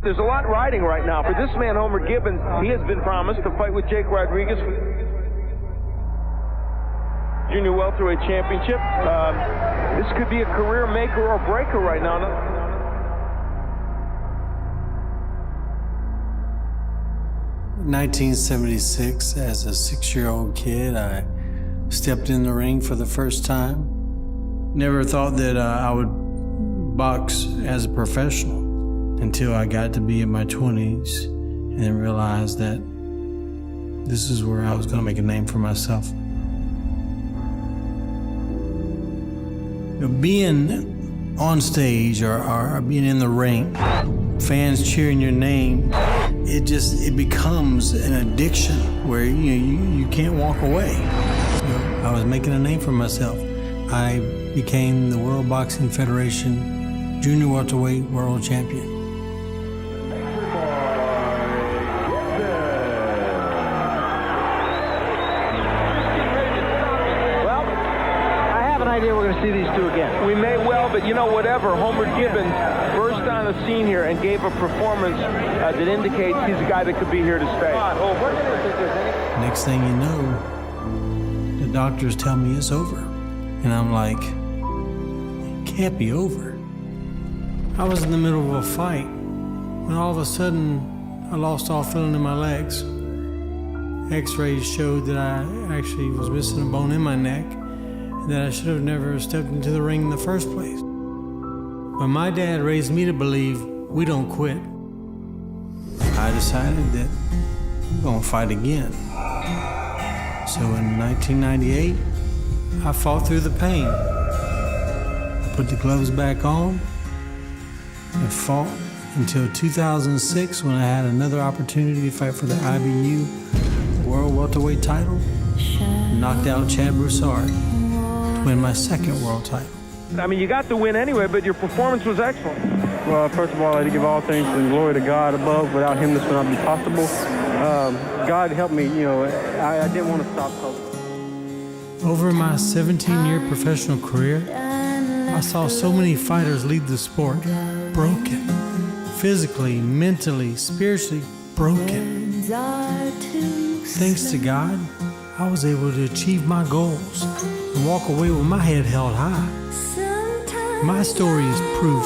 There's a lot riding right now. For this man, Homer Gibbins, he has been promised to fight with Jake Rodriguez for Junior Welterweight Championship. This could be a career maker or breaker right now. 1976, as a 6-year-old kid, I stepped in the ring for the first time. Never thought that I would box as a professional until I got to be in my 20s and then realized that this is where I was going to make a name for myself. Being on stage or being in the ring, fans cheering your name, it becomes an addiction where you can't walk away. I was making a name for myself. I became the World Boxing Federation Junior Welterweight World Champion. Idea we're going to see these two again. We may well, but whatever. Homer Gibbins burst on the scene here and gave a performance that indicates he's a guy that could be here to stay. Next thing you know, the doctors tell me it's over. And I'm like, it can't be over. I was in the middle of a fight when all of a sudden I lost all feeling in my legs. X-rays showed that I actually was missing a bone in my neck, that I should have never stepped into the ring in the first place. But my dad raised me to believe we don't quit. I decided that we're gonna fight again. So in 1998, I fought through the pain. I put the gloves back on and fought until 2006 when I had another opportunity to fight for the IBU World Welterweight title. Knocked out Chad Broussard. Win my second world title. I mean, you got the win anyway, but your performance was excellent. Well, first of all, I'd like to give all thanks and glory to God above. Without him, this would not be possible. God helped me, I didn't want to stop. Over my 17-year professional career, I saw so many fighters leave the sport broken. Physically, mentally, spiritually broken. Thanks to God, I was able to achieve my goals and walk away with my head held high. My story is proof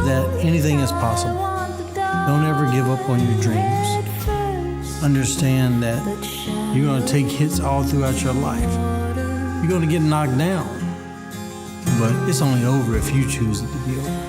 that anything is possible. Don't ever give up on your dreams. Understand that you're going to take hits all throughout your life. You're going to get knocked down, but it's only over if you choose it to be over.